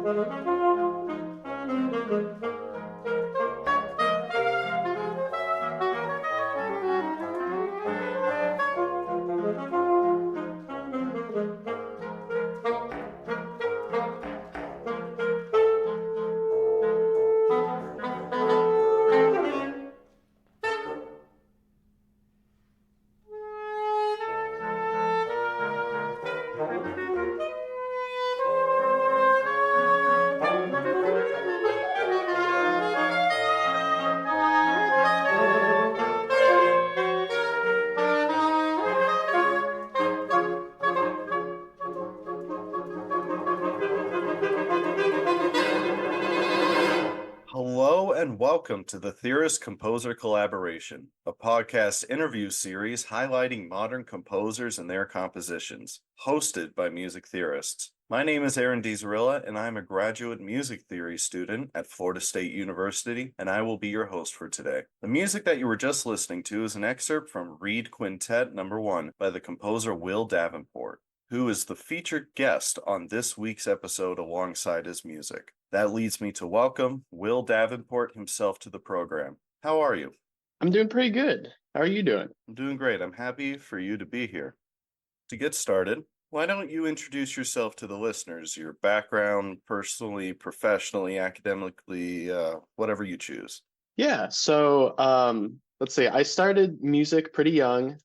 Hello and welcome to the Theorist Composer Collaboration, a podcast interview series highlighting modern composers and their compositions, hosted by music theorists. My name is Aaron DiZarilla, and I'm a graduate music theory student at Florida State University, and I will be your host for today. The music that you were just listening to is an excerpt from Reed Quintet No. 1 by the composer Will Davenport, who is the featured guest on this week's episode alongside his music. That leads me to welcome Will Davenport himself to the program. How are you? I'm doing pretty good. How are you doing? I'm doing great. I'm happy for you to be here. To get started, why don't you introduce yourself to the listeners, your background, personally, professionally, academically, whatever you choose. Yeah, so let's see. I started music pretty young.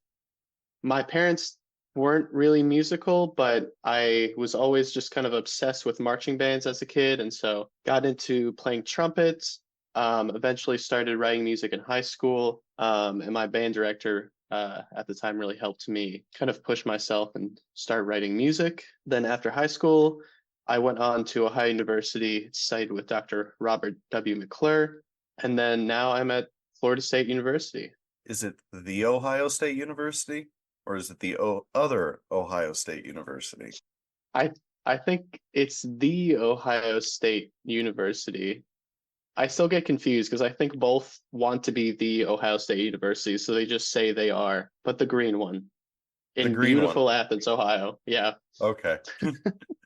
My parents weren't really musical, but I was always just kind of obsessed with marching bands as a kid, and so got into playing trumpets. Eventually started writing music in high school, and my band director at the time really helped me kind of push myself and start writing music. Then after high school, I went on to Ohio University, studied with Dr. Robert W. McClure, and then now I'm at Florida State University. Is it the Ohio State University? Or is it the other Ohio State University? I think it's the Ohio State University. I still get confused because I think both want to be the Ohio State University, so they just say they are, but the green one in beautiful Athens, Ohio. Yeah. Okay.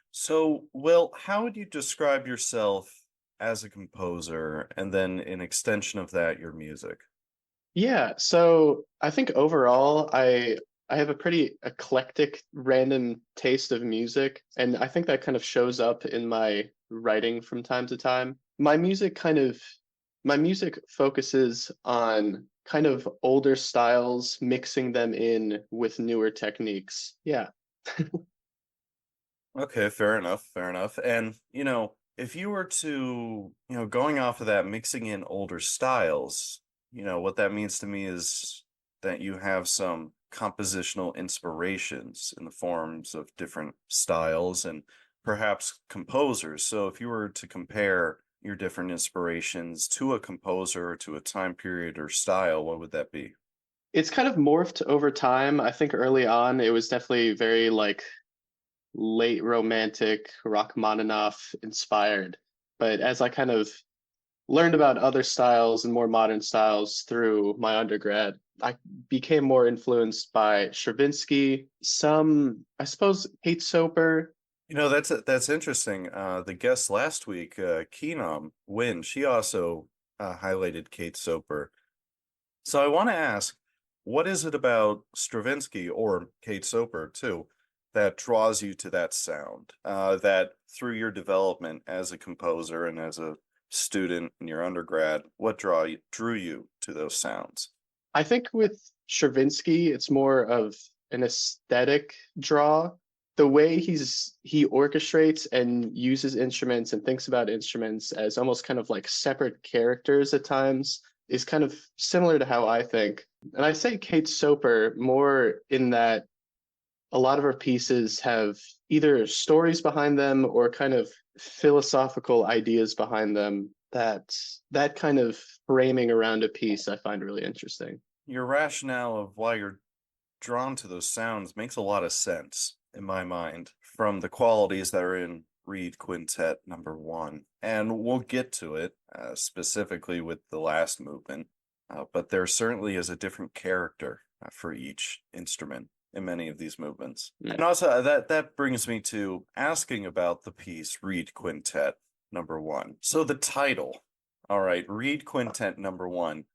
So, Will, how would you describe yourself as a composer, and then in extension of that, your music? Yeah, so I think overall I have a pretty eclectic, random taste of music, and I think that kind of shows up in my writing from time to time. My music focuses on kind of older styles, mixing them in with newer techniques. Yeah. Okay, fair enough, fair enough. And, if you were to, going off of that, mixing in older styles, what that means to me is that you have some compositional inspirations in the forms of different styles and perhaps composers. So if you were to compare your different inspirations to a composer or to a time period or style, what would that be? It's kind of morphed over time. I think early on it was definitely very like late romantic Rachmaninoff inspired. But as I kind of learned about other styles and more modern styles through my undergrad, I became more influenced by Stravinsky, some, I suppose, Kate Soper. That's interesting. The guest last week, Keenum Wynn, she also highlighted Kate Soper. So I want to ask, what is it about Stravinsky or Kate Soper too that draws you to that sound? That through your development as a composer and as a student in your undergrad, what drew you to those sounds? I think with Stravinsky, it's more of an aesthetic draw. The way he orchestrates and uses instruments and thinks about instruments as almost kind of like separate characters at times is kind of similar to how I think. And I say Kate Soper more in that a lot of her pieces have either stories behind them or kind of philosophical ideas behind them that kind of framing around a piece I find really interesting. Your rationale of why you're drawn to those sounds makes a lot of sense in my mind from the qualities that are in Reed Quintet No. 1. And we'll get to it specifically with the last movement, but there certainly is a different character for each instrument in many of these movements. And also that brings me to asking about the piece Reed Quintet. #1. So the title. All right, Reed Quintet #1.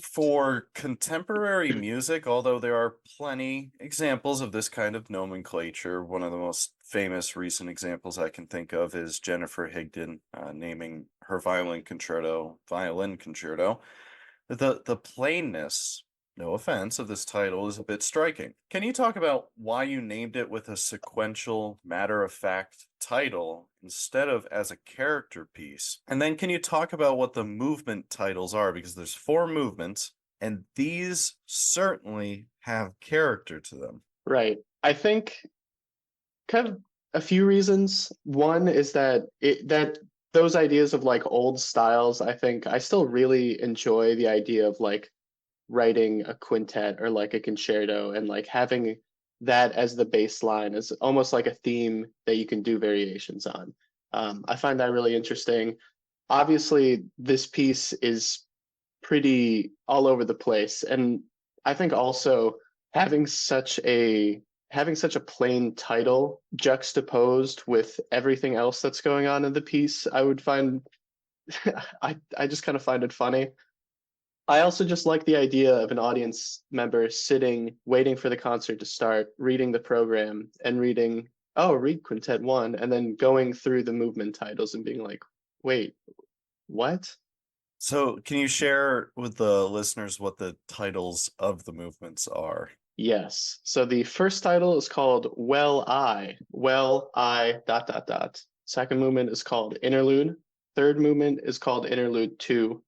For contemporary music, although there are plenty examples of this kind of nomenclature, one of the most famous recent examples I can think of is Jennifer Higdon naming her violin concerto. The plainness, no offense, of this title is a bit striking. Can you talk about why you named it with a sequential, matter-of-fact title instead of as a character piece? And then can you talk about what the movement titles are? Because there's 4 movements, and these certainly have character to them. Right. I think kind of a few reasons. One is that those ideas of like old styles, I think I still really enjoy the idea of like writing a quintet or like a concerto and like having that as the baseline is almost like a theme that you can do variations on. I find that really interesting. Obviously, this piece is pretty all over the place, and I think also having such a having such a plain title juxtaposed with everything else that's going on in the piece, I would find I just kind of find it funny. I also just like the idea of an audience member sitting, waiting for the concert to start, reading the program and reading, oh, Reed Quintet I, and then going through the movement titles and being like, wait, what? So, can you share with the listeners what the titles of the movements are? Yes. So the first title is called Well, I, dot, dot, dot. Second movement is called Interlude. Third movement is called Interlude 2.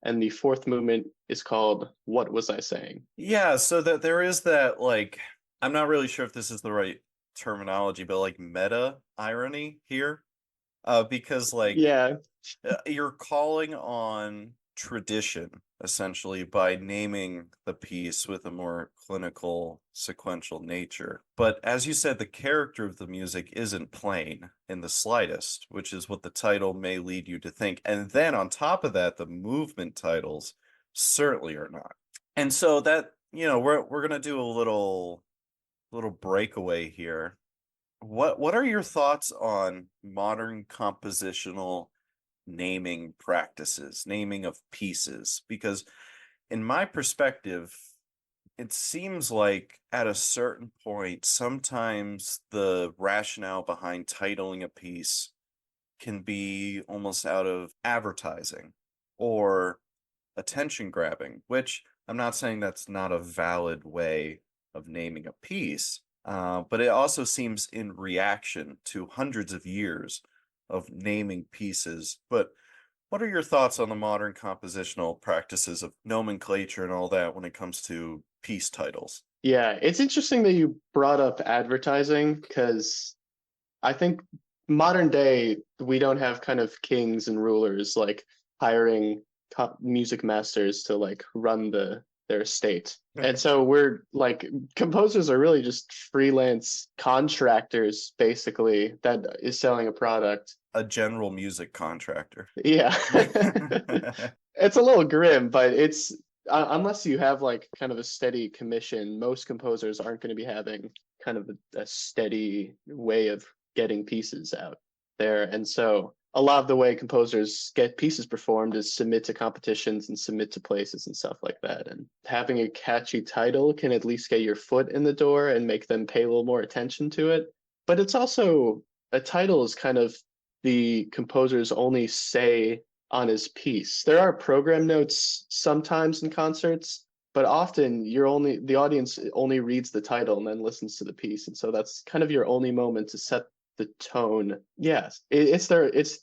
And the fourth movement is called What Was I Saying? Yeah, so that there is that, like, I'm not really sure if this is the right terminology, but like meta irony here. Because like Yeah, you're calling on tradition essentially by naming the piece with a more clinical sequential nature. But as you said, the character of the music isn't plain in the slightest, which is what the title may lead you to think. And then on top of that, the movement titles certainly are not. And so that, we're gonna do a little breakaway here. What are your thoughts on modern compositional naming practices, naming of pieces? Because in my perspective, it seems like at a certain point, sometimes the rationale behind titling a piece can be almost out of advertising or attention grabbing, which I'm not saying that's not a valid way of naming a piece, but it also seems in reaction to hundreds of years of naming pieces. But what are your thoughts on the modern compositional practices of nomenclature and all that when it comes to piece titles? yeah. It's interesting that you brought up advertising because I think modern day we don't have kind of kings and rulers like hiring music masters to like run their estate. And so we're like composers are really just freelance contractors basically that is selling a product. A general music contractor. Yeah. It's a little grim, but it's unless you have like kind of a steady commission, most composers aren't going to be having kind of a steady way of getting pieces out there. And so a lot of the way composers get pieces performed is submit to competitions and submit to places and stuff like that. And having a catchy title can at least get your foot in the door and make them pay a little more attention to it. But it's also a title is kind of the composer's only say on his piece. There are program notes sometimes in concerts, but often the audience only reads the title and then listens to the piece. And so that's kind of your only moment to set the tone. Yes, it's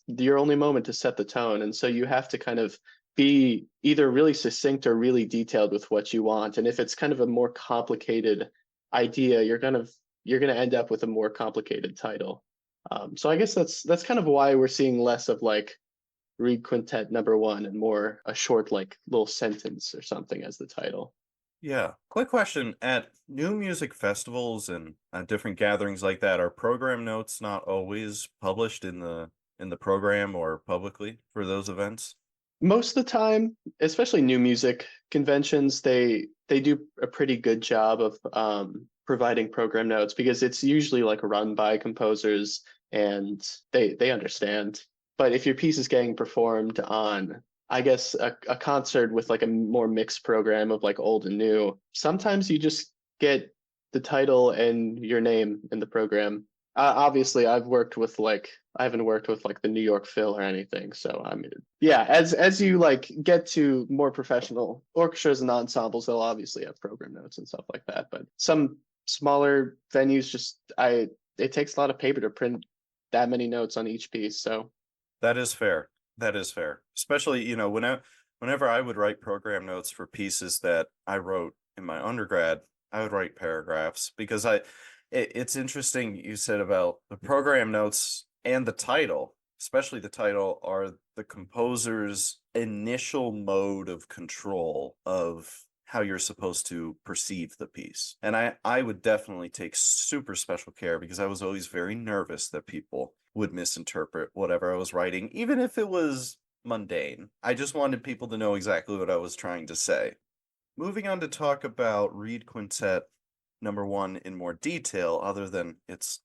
your only moment to set the tone. And so you have to kind of be either really succinct or really detailed with what you want. And if it's kind of a more complicated idea, you're gonna end up with a more complicated title. So I guess that's kind of why we're seeing less of like Reed Quintet #1 and more a short like little sentence or something as the title. Yeah. Quick question. At new music festivals and different gatherings like that, are program notes not always published in the program or publicly for those events? Most of the time, especially new music conventions, they do a pretty good job of providing program notes because it's usually like run by composers and they understand. But if your piece is getting performed on, I guess, a concert with like a more mixed program of like old and new, sometimes you just get the title and your name in the program. Obviously, I haven't worked with like the New York Phil or anything. So I mean, yeah, as you like get to more professional orchestras and ensembles, they'll obviously have program notes and stuff like that. But some smaller venues it takes a lot of paper to print that many notes on each piece. So That is fair. That is fair. Especially, whenever I would write program notes for pieces that I wrote in my undergrad, I would write paragraphs because it's interesting you said about the program notes and the title, especially the title, are the composer's initial mode of control of how you're supposed to perceive the piece. And I would definitely take super special care because I was always very nervous that people would misinterpret whatever I was writing, even if it was mundane. I just wanted people to know exactly what I was trying to say. Moving on to talk about Reed Quintet #1 in more detail, other than its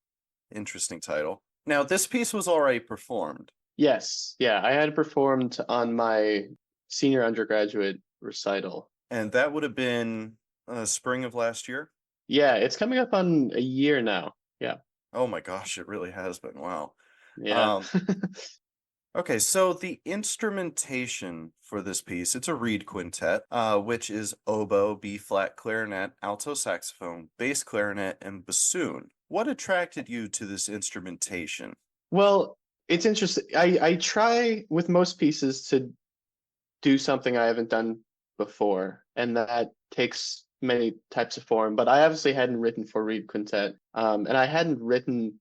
interesting title. Now, this piece was already performed. yes, yeah, I had performed on my senior undergraduate recital. And that would have been spring of last year? Yeah, it's coming up on a year now. Yeah, Oh my gosh, it really has been. Wow. yeah. Um, okay, so the instrumentation for this piece, it's a Reed Quintet, which is oboe, B-flat clarinet, alto saxophone, bass clarinet, and bassoon. What attracted you to this instrumentation? Well, it's interesting. I try with most pieces to do something I haven't done before, and that takes many types of form. But I obviously hadn't written for Reed Quintet, and I hadn't written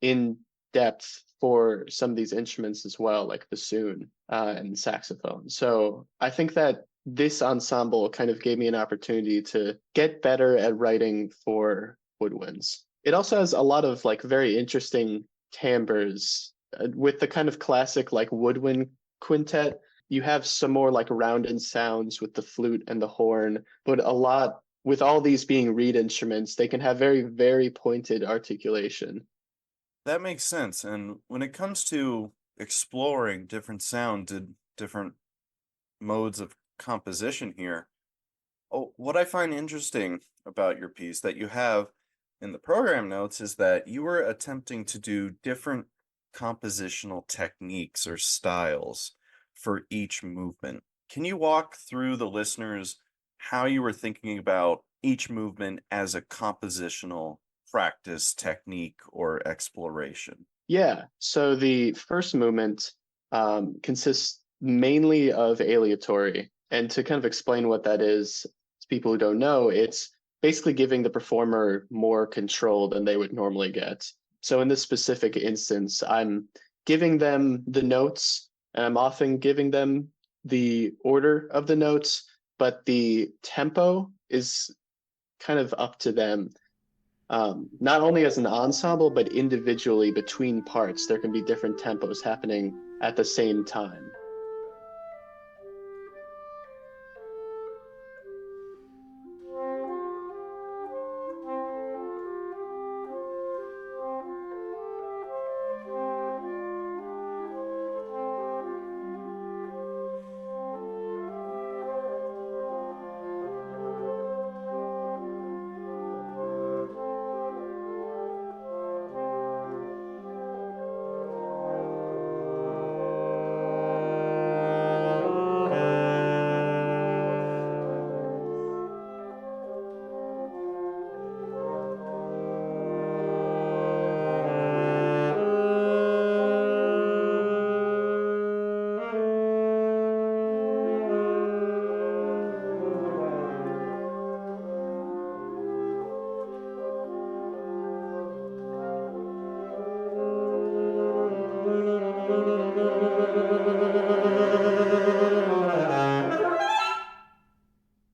in depth for some of these instruments as well, like bassoon and saxophone. So I think that this ensemble kind of gave me an opportunity to get better at writing for woodwinds. It also has a lot of like very interesting timbres with the kind of classic like woodwind quintet. You have some more like rounded sounds with the flute and the horn, but a lot with all these being reed instruments, they can have very, very pointed articulation. That makes sense. And when it comes to exploring different sound and different modes of composition here, what I find interesting about your piece that you have in the program notes is that you were attempting to do different compositional techniques or styles for each movement. Can you walk through the listeners how you were thinking about each movement as a compositional practice, technique, or exploration? Yeah. So the first movement consists mainly of aleatory. And to kind of explain what that is to people who don't know, it's basically giving the performer more control than they would normally get. So in this specific instance, I'm giving them the notes, and I'm often giving them the order of the notes, but the tempo is kind of up to them. Not only as an ensemble, but individually between parts, there can be different tempos happening at the same time.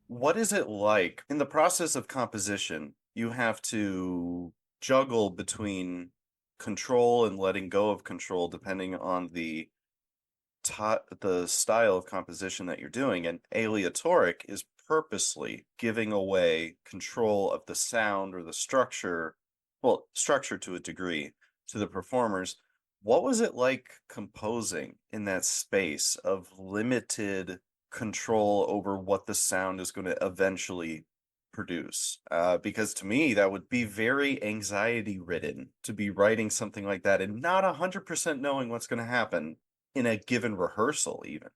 What is it like in the process of composition? You have to juggle between control and letting go of control depending on the style of composition that you're doing, and aleatoric is purposely giving away control of the sound or the structure, well, structure to a degree, to the performers, What was it like composing in that space of limited control over what the sound is going to eventually produce? Because to me, that would be very anxiety ridden to be writing something like that and not 100% knowing what's going to happen in a given rehearsal, even.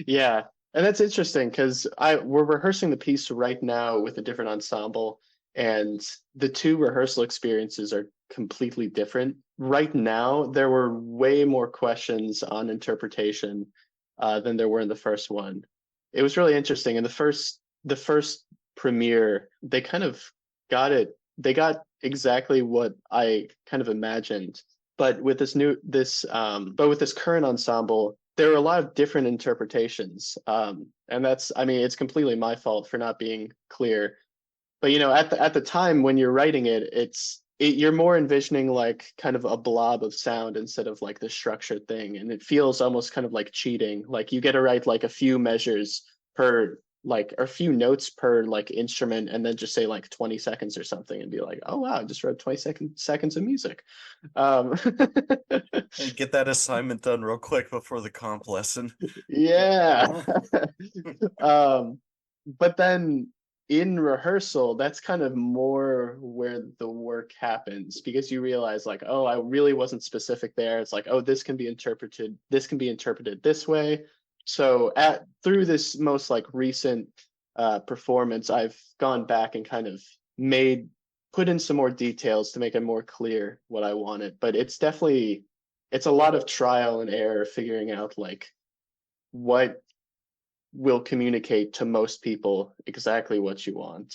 Yeah, and that's interesting because I we're rehearsing the piece right now with a different ensemble, and the two rehearsal experiences are completely different. Right now, there were way more questions on interpretation than there were in the first one. It was really interesting. In the first premiere, they kind of got it. They got exactly what I kind of imagined. But with this current ensemble, there are a lot of different interpretations. And I mean, it's completely my fault for not being clear. But at the time when you're writing it, you're more envisioning like kind of a blob of sound instead of like the structured thing, and it feels almost kind of like cheating. Like you get to write like a few measures per like or a few notes per like instrument, and then just say like 20 seconds or something, and be like, oh wow, I just wrote 20 seconds of music. Um, And get that assignment done real quick before the comp lesson. yeah. Um, but then in rehearsal, that's kind of more where the work happens because you realize like, oh, I really wasn't specific there. It's like, oh, this can be interpreted this way. So at through this most like recent performance, I've gone back and kind of put in some more details to make it more clear what I wanted. But it's a lot of trial and error figuring out like what will communicate to most people exactly what you want.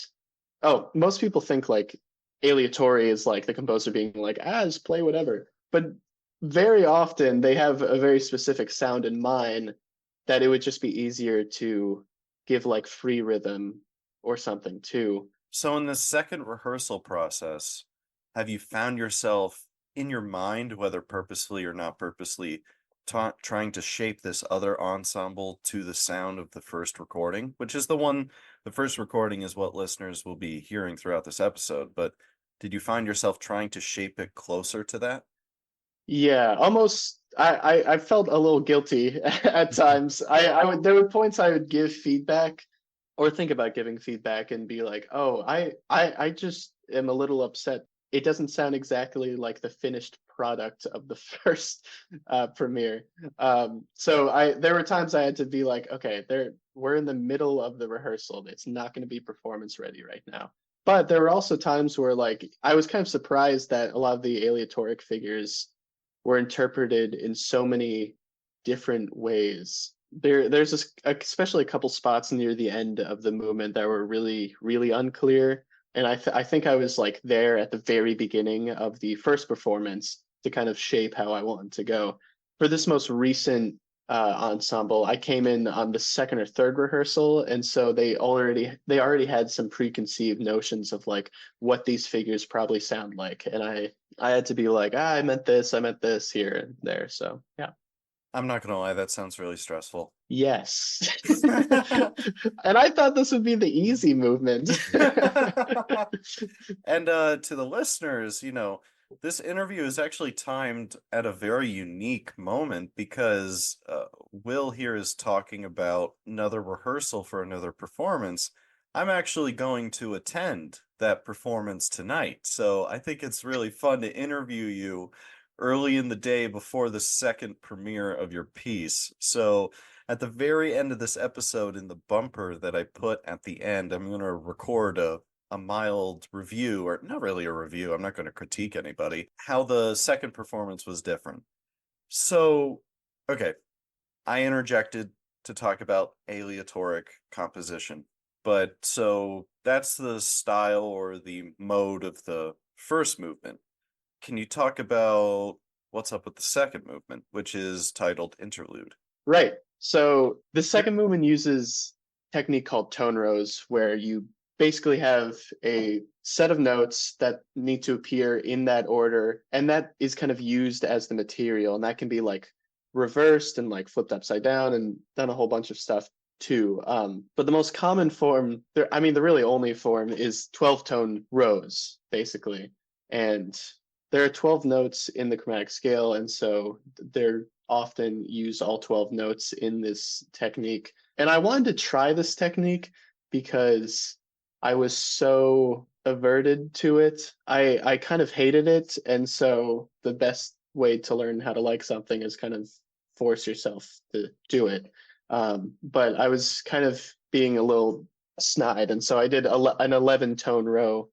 Oh, most people think like aleatory is like the composer being like, as play whatever. But very often they have a very specific sound in mind that it would just be easier to give like free rhythm or something too. So, in the second rehearsal process, have you found yourself in your mind, whether purposefully or not purposely, trying to shape this other ensemble to the sound of the first recording, which is the first recording is what listeners will be hearing throughout this episode. But did you find yourself trying to shape it closer to that? Yeah, almost. I felt a little guilty at times. There were points I would give feedback or think about giving feedback and be like, oh, I just am a little upset. It doesn't sound exactly like the finished product of the first premiere. So there were times I had to be like, okay, we're in the middle of the rehearsal. It's not going to be performance ready right now. But there were also times where like I was kind of surprised that a lot of the aleatoric figures were interpreted in so many different ways. Especially a couple spots near the end of the movement that were really, really unclear. And I think I was like there at the very beginning of the first performance to kind of shape how I wanted to go. For this most recent ensemble, I came in on the second or third rehearsal, and so they already had some preconceived notions of like what these figures probably sound like, and I had to be like, I meant this here and there. So yeah. I'm not gonna lie, that sounds really stressful. Yes. And I thought this would be the easy movement. And to the listeners, this interview is actually timed at a very unique moment because Will here is talking about another rehearsal for another performance. I'm actually going to attend that performance tonight. So I think it's really fun to interview you early in the day before the second premiere of your piece. So at the very end of this episode, in the bumper that I put at the end, I'm going to record a mild review, or not really a review, I'm not going to critique anybody, how the second performance was different. So, okay, I interjected to talk about aleatoric composition. But so that's the style or the mode of the first movement. Can you talk about what's up with the second movement, which is titled Interlude? Right. So the second movement uses technique called tone rows, where you basically have a set of notes that need to appear in that order, and that is kind of used as the material, and that can be like reversed and like flipped upside down and done a whole bunch of stuff too. But the most common form, I mean, the really only form is 12 tone rows, basically. And there are 12 notes in the chromatic scale, and so they're often use all 12 notes in this technique. And I wanted to try this technique because I was so averted to it. I kind of hated it, and so the best way to learn how to like something is kind of force yourself to do it. But I was kind of being a little snide, and so I did an 11 tone row.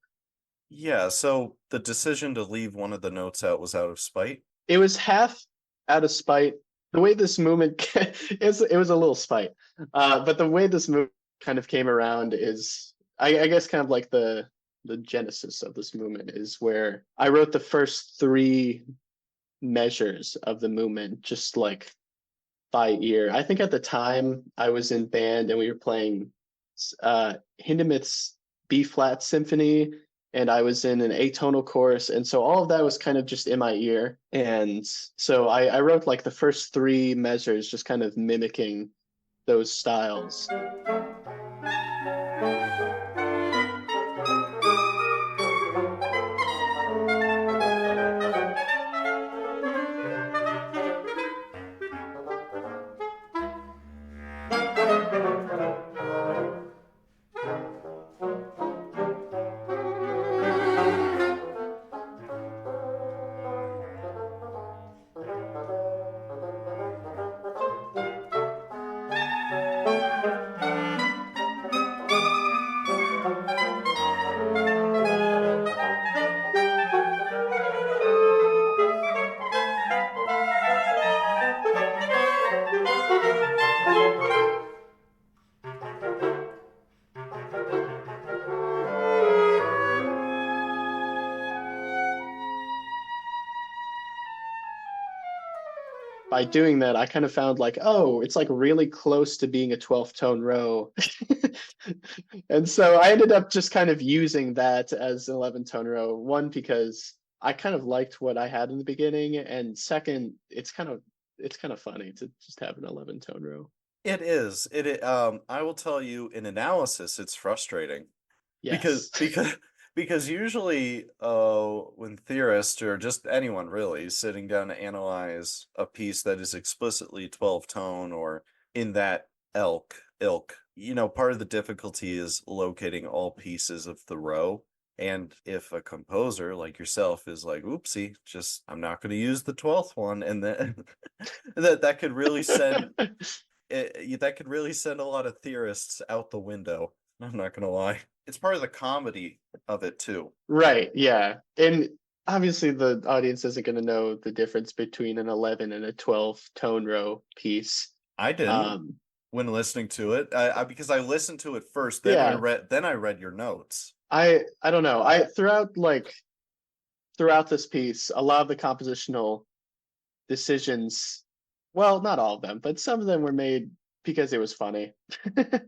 Yeah, so the decision to leave one of the notes out was out of spite. It was half out of spite. The way this movement it was a little spite, but the way this movement kind of came around is, I guess, kind of like the genesis of this movement is where I wrote the first three measures of the movement just like by ear. I think at the time I was in band and we were playing Hindemith's B flat symphony, and I was in an atonal course, and so all of that was kind of just in my ear. And so I wrote like the first three measures just kind of mimicking those styles. By doing that, I kind of found like, oh, it's like really close to being a 12th tone row. And so I ended up just kind of using that as an 11 tone row. One, because I kind of liked what I had in the beginning, and second, it's kind of funny to just have an 11 tone row. It is. I will tell you, in analysis, it's frustrating because Yes. because because usually when theorists or just anyone really is sitting down to analyze a piece that is explicitly 12 tone or in that ilk, part of the difficulty is locating all pieces of the row. And if a composer like yourself is like, oopsie, just I'm not going to use the 12th one, and then that could really send that could really send a lot of theorists out the window. I'm not gonna lie. It's part of the comedy of it too. Right, yeah. And obviously the audience isn't going to know the difference between an 11 and a 12 tone row piece. I didn't Um, when listening to it. Because I listened to it first, yeah, then I read your notes. I don't know. I throughout this piece, a lot of the compositional decisions, well, not all of them, but some of them were made because it was funny. And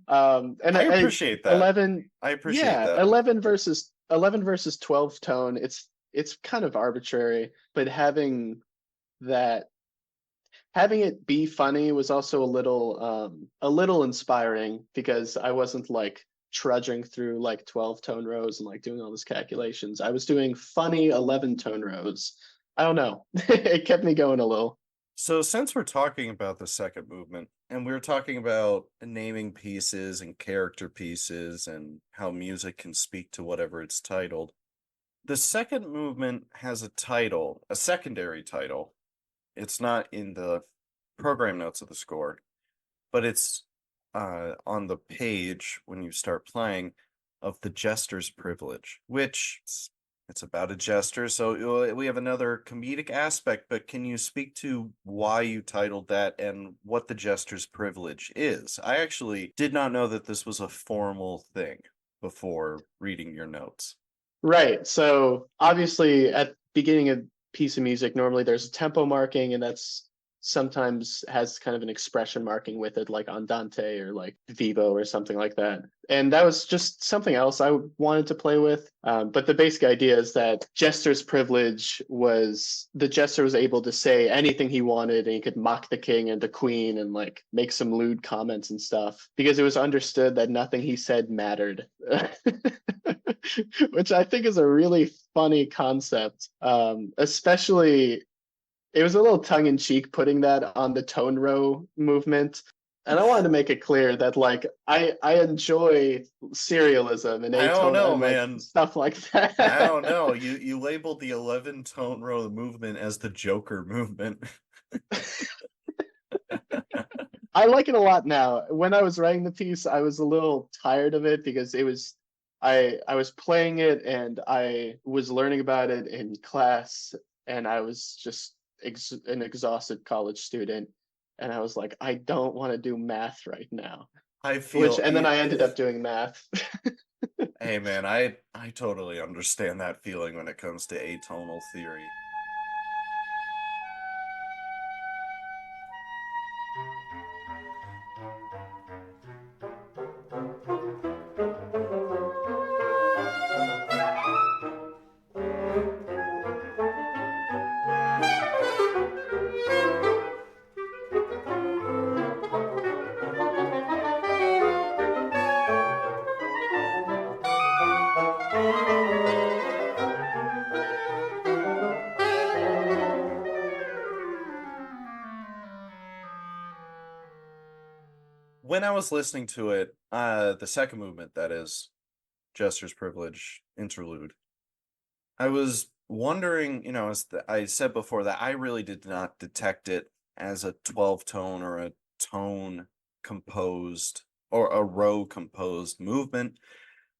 I appreciate that. 11, I appreciate yeah, that. 11 versus 12 tone, it's kind of arbitrary, but that having it be funny was also a little inspiring, because I wasn't like trudging through like 12 tone rows and like doing all these calculations. I was doing funny 11 tone rows. I don't know. It kept me going a little. So since we're talking about the second movement, and we're talking about naming pieces and character pieces and how music can speak to whatever it's titled, the second movement has a title, a secondary title. It's not in the program notes of the score, but it's on the page when you start playing of the jester's privilege, which it's about a jester. So we have another comedic aspect, but can you speak to why you titled that and what the jester's privilege is? I actually did not know that this was a formal thing before reading your notes. Right. So obviously at beginning a piece of music, normally there's a tempo marking, and that's sometimes has kind of an expression marking with it, like andante or like vivo or something like that. And that was just something else I wanted to play with. But the basic idea is that jester's privilege was the jester was able to say anything he wanted, and he could mock the king and the queen and like make some lewd comments and stuff because it was understood that nothing he said mattered. Which I think is a really funny concept, especially it was a little tongue in cheek putting that on the tone row movement. And I wanted to make it clear that like I enjoy serialism and I don't atone know, and like man. stuff like I don't that. know. You labeled the 11 tone row movement as the Joker movement. I like it a lot now. When I was writing the piece, I was a little tired of it because it was I was playing it and I was learning about it in class, and I was just an exhausted college student, and I was like, I don't want to do math right now. I Which feel and then I ended up doing math. Hey man, I totally understand that feeling when it comes to atonal theory. When I was listening to it, the second movement, that is, Jester's Privilege interlude, I was wondering, as I said before, that I really did not detect it as a 12 tone or a tone composed or a row composed movement.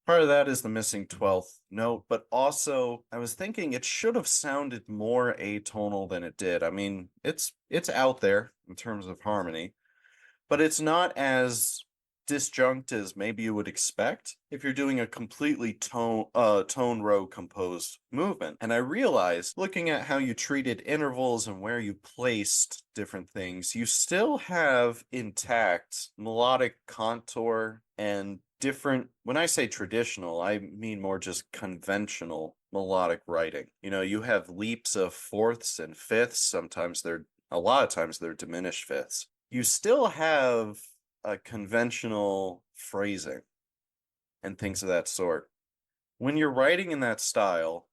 Part of that is the missing 12th note, but also I was thinking it should have sounded more atonal than it did. I mean, it's out there in terms of harmony, but it's not as disjunct as maybe you would expect if you're doing a completely tone row composed movement. And I realized looking at how you treated intervals and where you placed different things, you still have intact melodic contour and different, when I say traditional, I mean more just conventional melodic writing. You have leaps of fourths and fifths. A lot of times they're diminished fifths. You still have a conventional phrasing and things of that sort. When you're writing in that style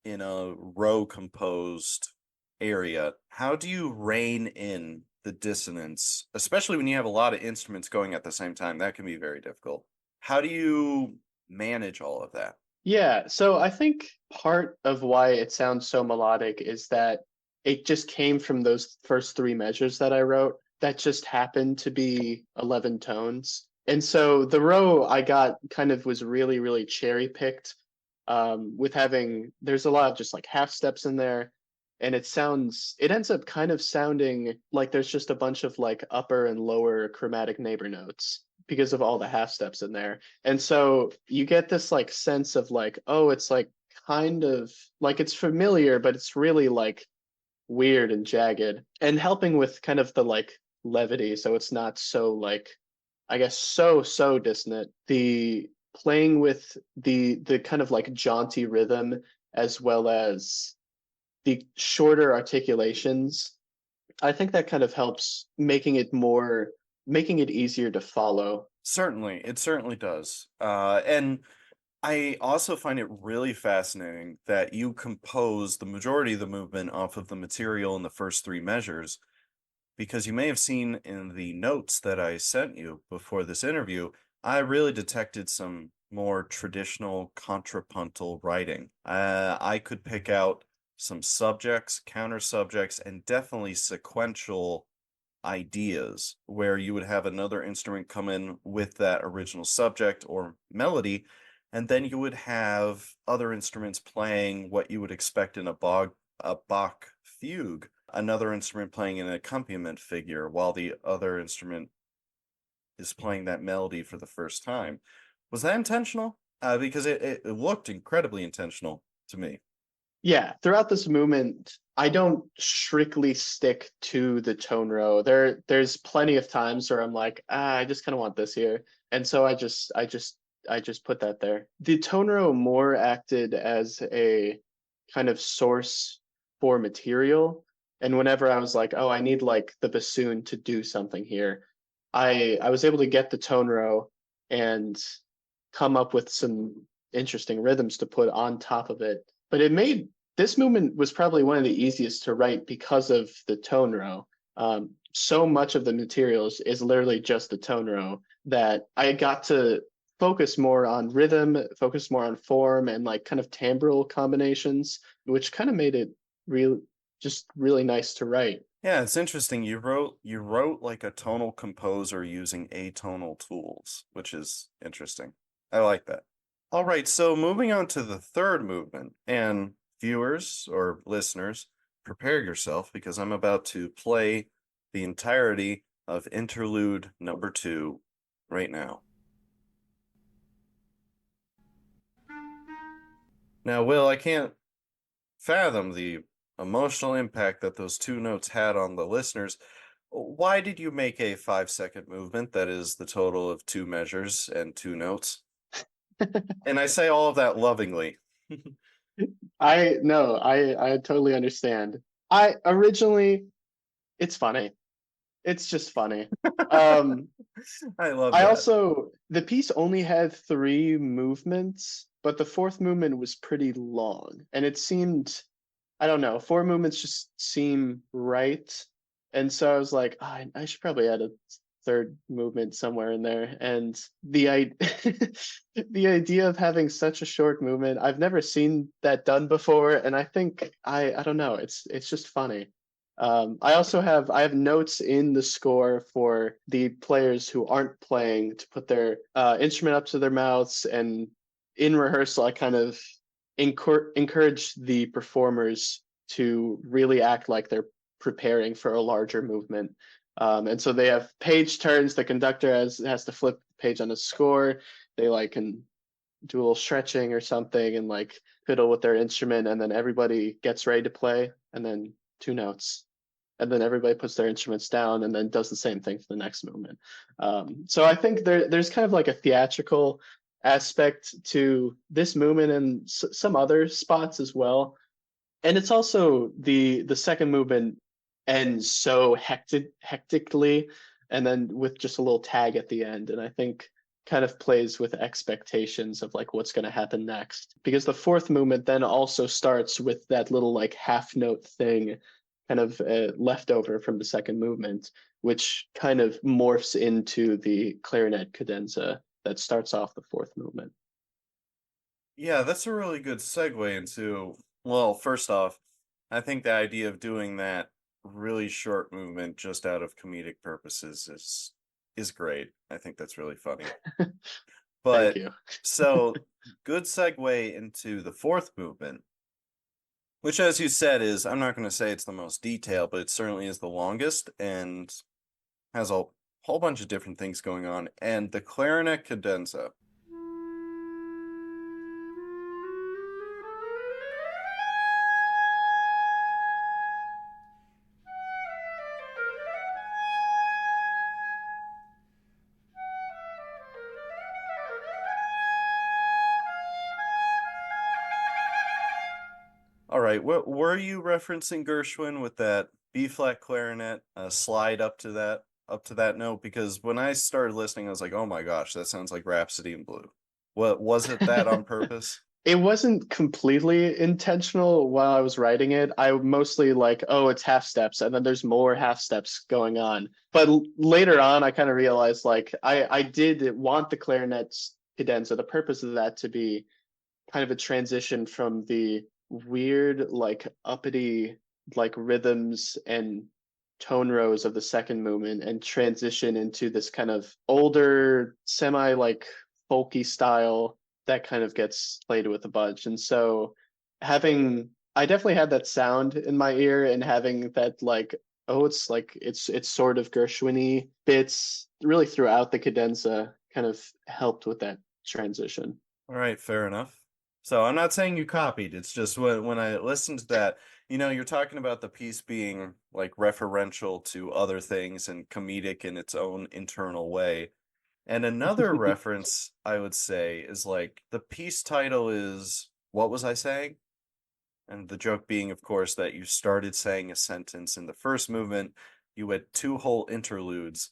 in a row composed area, how do you rein in the dissonance, especially when you have a lot of instruments going at the same time? That can be very difficult. How do you manage all of that? Yeah, so I think part of why it sounds so melodic is that it just came from those first three measures that I wrote that just happened to be 11 tones. And so the row I got kind of was really, really cherry picked, with there's a lot of just like half steps in there. And it ends up kind of sounding like there's just a bunch of like upper and lower chromatic neighbor notes because of all the half steps in there. And so you get this like sense of like, oh, it's like kind of like it's familiar, but it's really like weird and jagged and helping with kind of the like levity. So it's not so like, I guess, so dissonant. The playing with the kind of like jaunty rhythm as well as the shorter articulations, I think that kind of helps making it easier to follow. Certainly, it certainly does. And I also find it really fascinating that you compose the majority of the movement off of the material in the first three measures, because you may have seen in the notes that I sent you before this interview, I really detected some more traditional contrapuntal writing. I could pick out some subjects, counter subjects, and definitely sequential ideas where you would have another instrument come in with that original subject or melody, and then you would have other instruments playing what you would expect in a Bach fugue, another instrument playing an accompaniment figure while the other instrument is playing that melody for the first time. Was that intentional? Because it looked incredibly intentional to me. Yeah, throughout this movement, I don't strictly stick to the tone row. There's plenty of times where I'm like, I just kind of want this here. And so I just put that there. The tone row more acted as a kind of source for material. And whenever I was like, oh, I need like the bassoon to do something here, I was able to get the tone row and come up with some interesting rhythms to put on top of it. But it made this movement was probably one of the easiest to write because of the tone row. So much of the materials is literally just the tone row that I got to focus more on rhythm, focus more on form and like kind of timbral combinations, which kind of made it real just really nice to write. Yeah, it's interesting. You wrote like a tonal composer using atonal tools, which is interesting. I like that. All right, so moving on to the third movement, and viewers or listeners, prepare yourself because I'm about to play the entirety of interlude number 2 right now. Now, Will, I can't fathom the emotional impact that those two notes had on the listeners. Why did you make a 5-second movement that is the total of 2 measures and 2 notes? And I say all of that lovingly. I no, I totally understand. I originally it's funny. It's just funny. Um I love I that. also the piece only had 3 movements, but the fourth movement was pretty long. And it seemed I don't know, 4 movements just seem right. And so I was like, "Ah, I should probably add a third movement somewhere in there. And the idea of having such a short movement, I've never seen that done before. And I think I don't know, it's just funny. I have notes in the score for the players who aren't playing to put their instrument up to their mouths, and in rehearsal I kind of encourage the performers to really act like they're preparing for a larger movement. And so they have page turns. The conductor has to flip the page on the score. They like can do a little stretching or something and like fiddle with their instrument, and then everybody gets ready to play, and then 2 notes. And then everybody puts their instruments down and then does the same thing for the next movement. So I think there's kind of like a theatrical aspect to this movement and some other spots as well. And it's also the second movement ends so hectically, and then with just a little tag at the end. And I think kind of plays with expectations of like what's going to happen next, because the fourth movement then also starts with that little like half note thing kind of left over from the second movement, which kind of morphs into the clarinet cadenza that starts off the fourth movement. Yeah, that's a really good segue into, well, first off, I think the idea of doing that really short movement just out of comedic purposes is great. I think that's really funny. Thank But you. so good segue into the fourth movement, which as you said is, I'm not going to say it's the most detailed, but it certainly is the longest and has a whole bunch of different things going on. And the clarinet cadenza. All right, what were you referencing Gershwin with that B flat clarinet slide up to that note? Because when I started listening, I was like, oh my gosh, that sounds like Rhapsody in Blue. What was it that on purpose? It wasn't completely intentional while I was writing it. I mostly like, oh, it's half steps, and then there's more half steps going on. But later on, I kind of realized like I did want the clarinet cadenza. The purpose of that to be kind of a transition from the weird like uppity like rhythms and tone rows of the second movement and transition into this kind of older semi like folky style that kind of gets played with a bunch. And so having I definitely had that sound in my ear, and having that like, oh, it's like it's sort of Gershwin-y bits really throughout the cadenza kind of helped with that transition. All right, fair enough. So I'm not saying you copied. It's just when I listened to that, you're talking about the piece being like referential to other things and comedic in its own internal way. And another reference I would say is like the piece title is What Was I Saying? And the joke being, of course, that you started saying a sentence in the first movement, you had two whole interludes,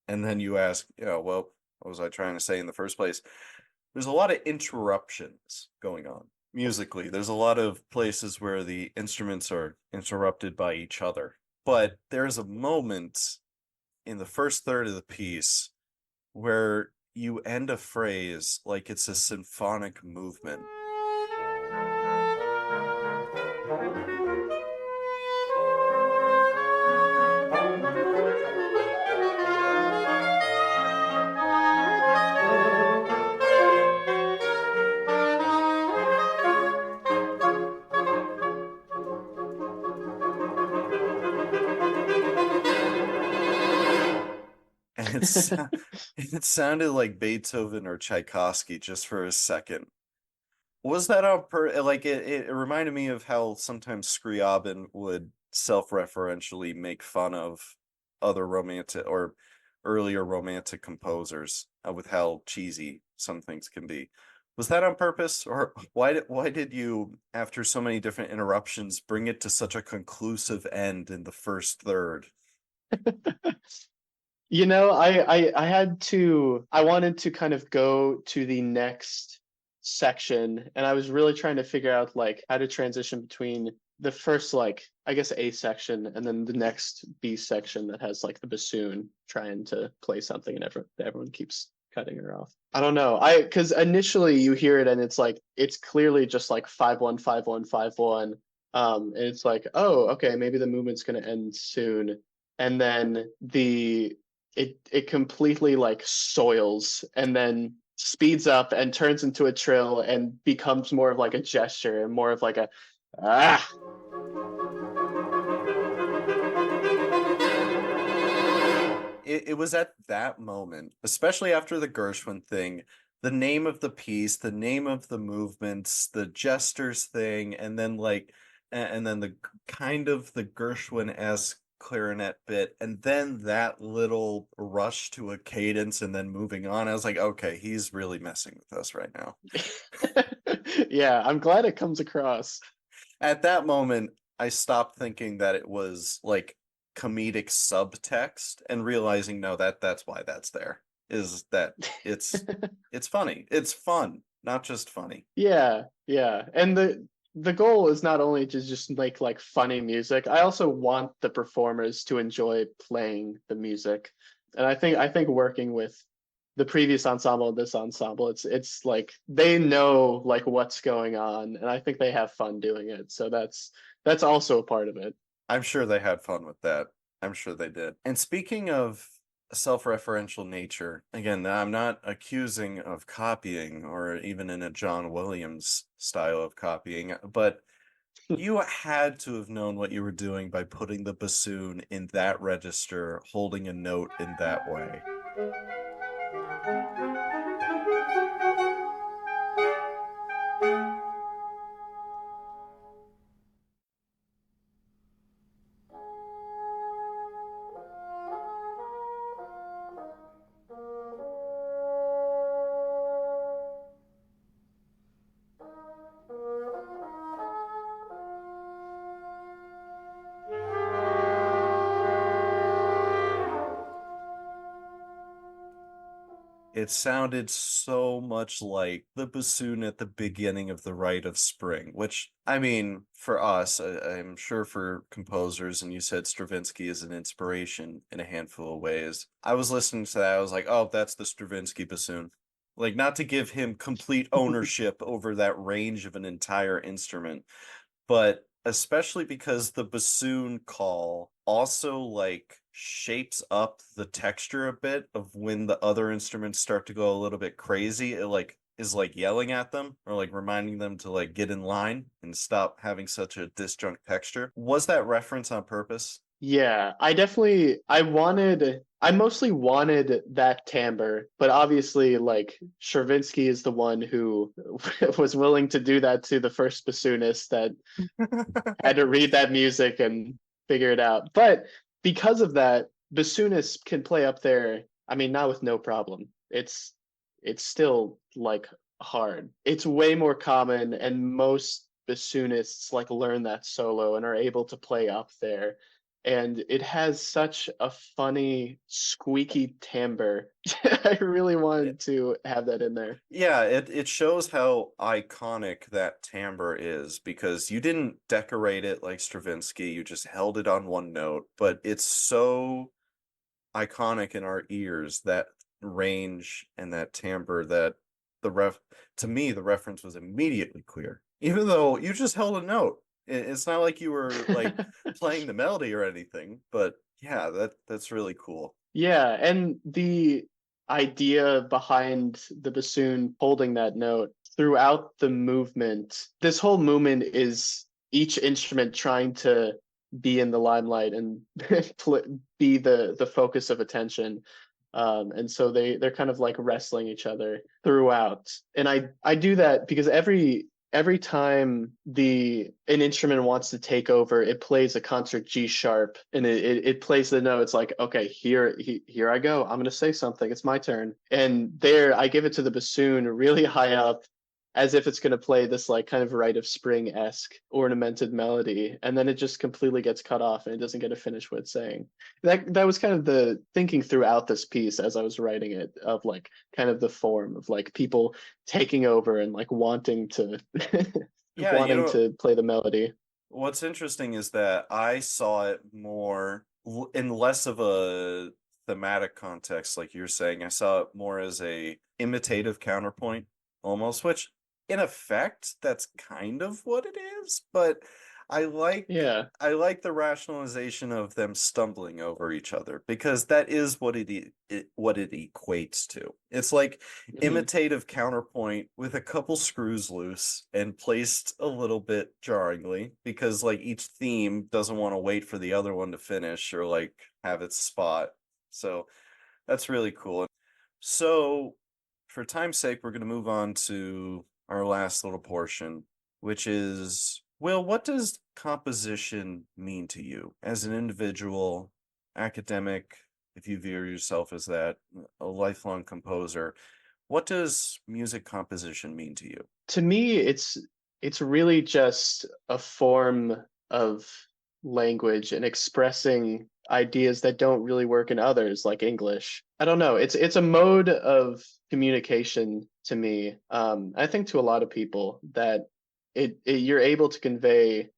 and then you ask, well, what was I trying to say in the first place? There's a lot of interruptions going on musically. There's a lot of places where the instruments are interrupted by each other. But there's a moment in the first third of the piece where you end a phrase like it's a symphonic movement. And it sounded like Beethoven or Tchaikovsky just for a second. Was that on like it reminded me of how sometimes Scriabin would self-referentially make fun of other romantic or earlier romantic composers with how cheesy some things can be. Was that on purpose, or why did you, after so many different interruptions, bring it to such a conclusive end in the first third? I wanted to kind of go to the next section, and I was really trying to figure out like how to transition between the first, like, I guess A section and then the next B section that has like the bassoon trying to play something and everyone keeps cutting her off. I don't know. Because initially you hear it and it's like it's clearly just like 5-1, 5-1, 5-1. And it's like, oh, okay, maybe the movement's gonna end soon. And then it completely like soils and then speeds up and turns into a trill and becomes more of like a gesture and more of like a ah. It was at that moment, especially after the Gershwin thing, the name of the piece, the name of the movements, the gestures thing, and then and then the kind of the Gershwin-esque clarinet bit, and then that little rush to a cadence and then moving on. I was like, okay, he's really messing with us right now. Yeah, I'm glad it comes across. At that moment, I stopped thinking that it was like comedic subtext and realizing no, that's why that's there. Is that it's funny. It's fun, not just funny. Yeah, yeah. And the goal is not only to just make like funny music. I also want the performers to enjoy playing the music. And I think working with the previous ensemble and this ensemble, it's like they know like what's going on, and I think they have fun doing it. So that's also a part of it. I'm sure they had fun with that. I'm sure they did. And speaking of self-referential nature, again, I'm not accusing of copying or even in a John Williams style of copying, but you had to have known what you were doing by putting the bassoon in that register, holding a note in that way. It sounded so much like the bassoon at the beginning of The Rite of Spring, which, I mean, for us, I'm sure for composers, and you said Stravinsky is an inspiration in a handful of ways. I was listening to that, I was like, oh, that's the Stravinsky bassoon. Like, not to give him complete ownership over that range of an entire instrument, but especially because the bassoon call also like shapes up the texture a bit of when the other instruments start to go a little bit crazy. It like is like yelling at them or like reminding them to like get in line and stop having such a disjunct texture. Was that reference on purpose? Yeah, I mostly wanted that timbre, but obviously, like, Stravinsky is the one who was willing to do that to the first bassoonist that had to read that music and figure it out. But because of that, bassoonists can play up there. I mean, not with no problem. It's still like hard. It's way more common, and most bassoonists like learn that solo and are able to play up there. And it has such a funny, squeaky timbre. I really wanted to have that in there. Yeah, it shows how iconic that timbre is because you didn't decorate it like Stravinsky, you just held it on one note, but it's so iconic in our ears, that range and that timbre, that the ref to me the reference was immediately clear. Even though you just held a note. It's not like you were like playing the melody or anything, but yeah, that's really cool. Yeah, and the idea behind the bassoon holding that note throughout the movement, this whole movement is each instrument trying to be in the limelight and be the focus of attention. And so they're kind of like wrestling each other throughout. And I do that because every time an instrument wants to take over, it plays a concert G sharp, and it plays the note. It's like, okay, here I go. I'm gonna say something. It's my turn. And there, I give it to the bassoon really high up, as if it's gonna play this like kind of Rite of Spring-esque ornamented melody, and then it just completely gets cut off and it doesn't get to finish what it's saying. That was kind of the thinking throughout this piece as I was writing it, of like kind of the form of like people taking over and like wanting to Yeah, wanting to play the melody. what's interesting is that I saw it more in less of a thematic context, like you're saying. I saw it more as a imitative counterpoint, almost, which in effect, that's kind of what it is, but I like Yeah. I like the rationalization of them stumbling over each other because that is what what it equates to. It's like Mhm. imitative counterpoint with a couple screws loose and placed a little bit jarringly because like each theme doesn't want to wait for the other one to finish or like have its spot. So that's really cool. So for time's sake, we're going to move on to our last little portion, which is, Will, what does composition mean to you as an individual, academic, if you view yourself as that, a lifelong composer? What does music composition mean to you? To me, it's really just a form of language and expressing ideas that don't really work in others, like English. I don't know. It's a mode of communication to me. I think to a lot of people that you're able to convey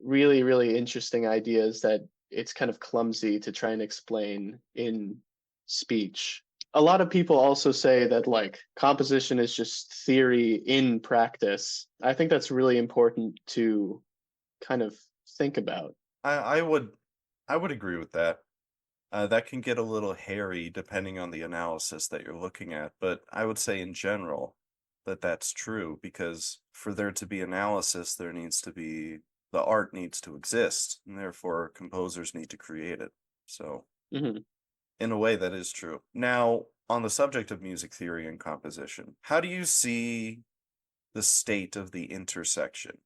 really, really interesting ideas that it's kind of clumsy to try and explain in speech. A lot of people also say that like composition is just theory in practice. I think that's really important to kind of think about. I would I would agree with that. That can get a little hairy depending on the analysis that you're looking at, but I would say in general that that's true because for there to be analysis, there needs to be the art needs to exist, and therefore composers need to create it. So, Mhm. in a way, that is true. Now, on the subject of music theory and composition, how do you see the state of the intersection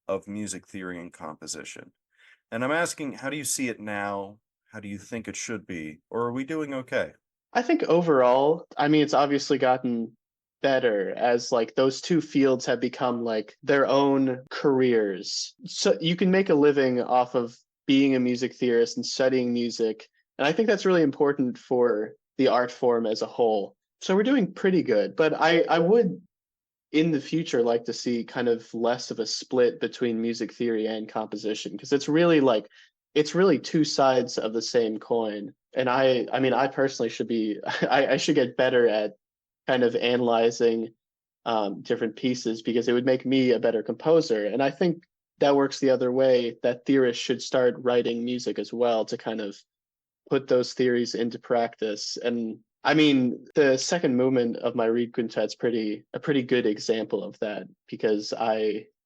of music theory and composition? And I'm asking, how do you see it now? How do you think it should be? Or are we doing okay? I think overall, I mean, it's obviously gotten better as like those two fields have become like their own careers. So you can make a living off of being a music theorist and studying music. And I think that's really important for the art form as a whole. So we're doing pretty good, but I would in the future like to see kind of less of a split between music theory and composition because it's really two sides of the same coin. And I mean I personally should be I should get better at kind of analyzing different pieces because it would make me a better composer. And I think that works the other way, that theorists should start writing music as well to kind of put those theories into practice. And I mean, the second movement of my Reed Quintet's a pretty good example of that because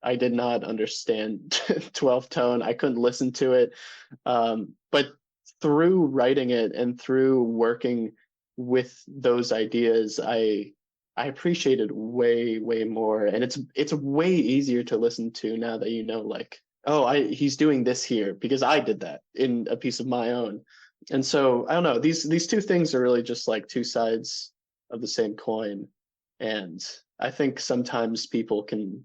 I did not understand 12th tone. I couldn't listen to it. But through writing it and through working with those ideas, I appreciate it way, way more. And it's way easier to listen to now that you know, like, oh, I he's doing this here because I did that in a piece of my own. And so I don't know, these two things are really just like two sides of the same coin. And I think sometimes people can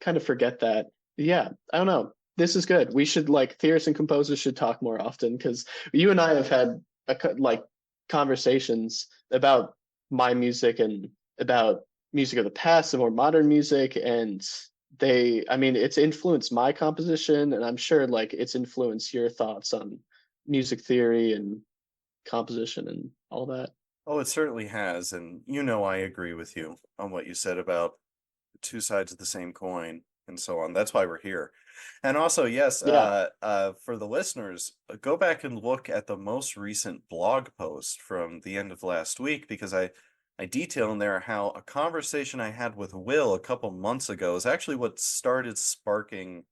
kind of forget that. Yeah, I don't know. This is good. We should like theorists and composers should talk more often because you and I have had like conversations about my music and about music of the past and more modern music, and I mean, it's influenced my composition, and I'm sure like it's influenced your thoughts on music theory and composition and all that. Oh, it certainly has, and I agree with you on what you said about the two sides of the same coin and so on. That's why we're here. And also, yes, Yeah. for the listeners, go back and look at the most recent blog post from the end of last week because I detail in there how a conversation I had with Will a couple months ago is actually what started sparking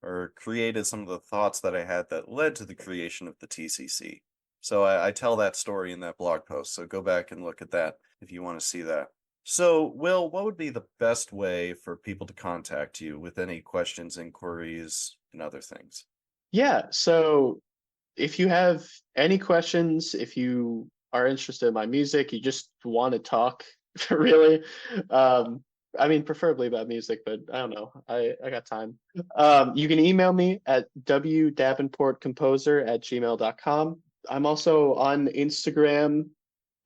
or created some of the thoughts that I had that led to the creation of the TCC. So I tell that story in that blog post. So go back and look at that if you want to see that. So, Will, what would be the best way for people to contact you with any questions, inquiries, and other things? Yeah. So if you have any questions, if you are interested in my music, you just want to talk, really, I mean, preferably about music, but I don't know. I got time. You can email me at wdavenportcomposer@gmail.com. I'm also on Instagram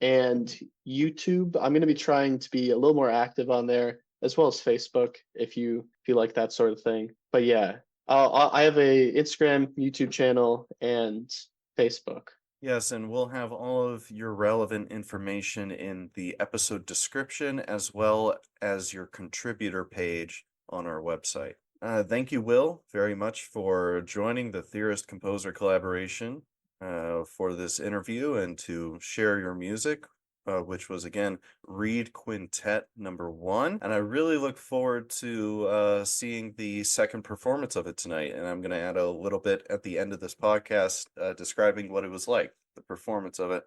and YouTube. I'm going to be trying to be a little more active on there, as well as Facebook, if you like that sort of thing. But yeah, I have a Instagram, YouTube channel, and Facebook. Yes, and we'll have all of your relevant information in the episode description as well as your contributor page on our website. Thank you, Will, very much for joining the Theorist Composer collaboration for this interview and to share your music, which was again Reed Quintet #1. And I really look forward to seeing the second performance of it tonight. And I'm going to add a little bit at the end of this podcast describing what it was like, the performance of it.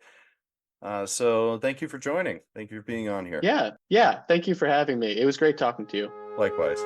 So thank you for joining. Thank you for being on here. Yeah. Thank you for having me. It was great talking to you. Likewise.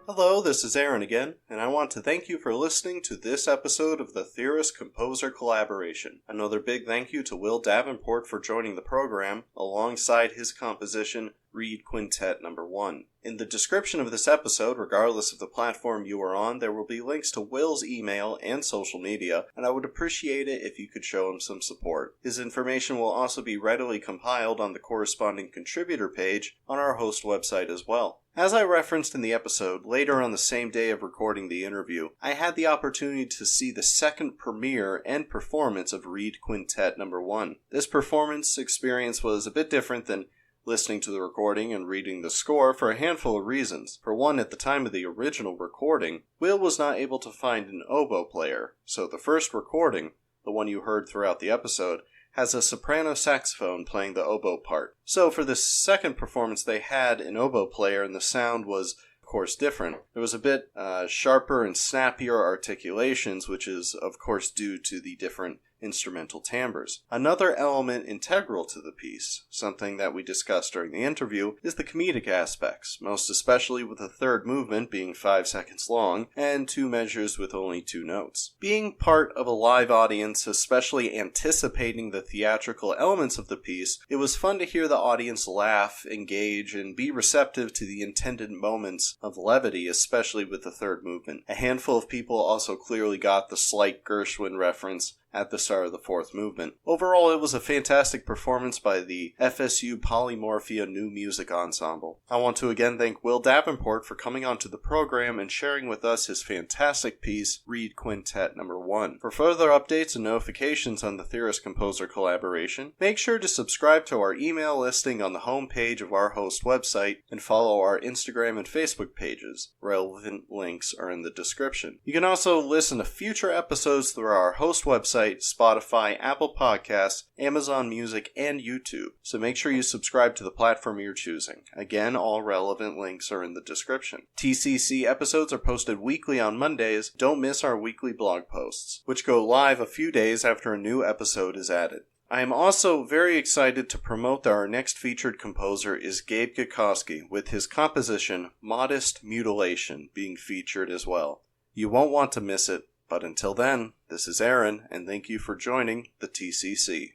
Hello, this is Aaron again, and I want to thank you for listening to this episode of the Theorist Composer Collaboration. Another big thank you to Will Davenport for joining the program, alongside his composition, Reed Quintet #1. In the description of this episode, regardless of the platform you are on, there will be links to Will's email and social media, and I would appreciate it if you could show him some support. His information will also be readily compiled on the corresponding contributor page on our host website as well. As I referenced in the episode, later on the same day of recording the interview, I had the opportunity to see the second premiere and performance of Reed Quintet #1. This performance experience was a bit different than listening to the recording and reading the score for a handful of reasons. For one, at the time of the original recording, Will was not able to find an oboe player, so the first recording, the one you heard throughout the episode, has a soprano saxophone playing the oboe part. So for this second performance, they had an oboe player, and the sound was, of course, different. There was a bit sharper and snappier articulations, which is, of course, due to the different instrumental timbres. Another element integral to the piece, something that we discussed during the interview, is the comedic aspects, most especially with the third movement being 5 seconds long and 2 measures with only 2 notes. Being part of a live audience, especially anticipating the theatrical elements of the piece, it was fun to hear the audience laugh, engage, and be receptive to the intended moments of levity, especially with the third movement. A handful of people also clearly got the slight Gershwin reference, at the start of the fourth movement. Overall, it was a fantastic performance by the FSU Polymorphia New Music Ensemble. I want to again thank Will Davenport for coming onto the program and sharing with us his fantastic piece, Reed Quintet No. 1. For further updates and notifications on the Theorist-Composer collaboration, make sure to subscribe to our email listing on the homepage of our host website and follow our Instagram and Facebook pages. Relevant links are in the description. You can also listen to future episodes through our host website, Spotify, Apple Podcasts, Amazon Music, and YouTube. So make sure you subscribe to the platform you're choosing. Again, all relevant links are in the description. TCC episodes are posted weekly on Mondays. Don't miss our weekly blog posts, which go live a few days after a new episode is added. I am also very excited to promote that our next featured composer is Gabe Gutowski, with his composition, Modest Mutilation, being featured as well. You won't want to miss it, but until then, this is Aaron, and thank you for joining the TCC.